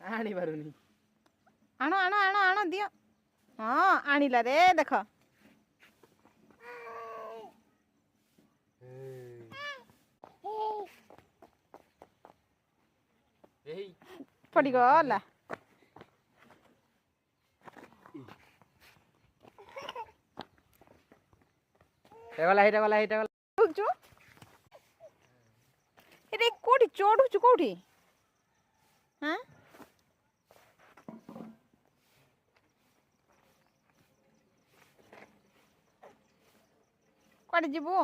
आनी पारुनी आण आण आण आण दियो हाँ आणिला रे देख पड़गला कोठी चढ़ुचु कोठी हाँ कड़े जीवु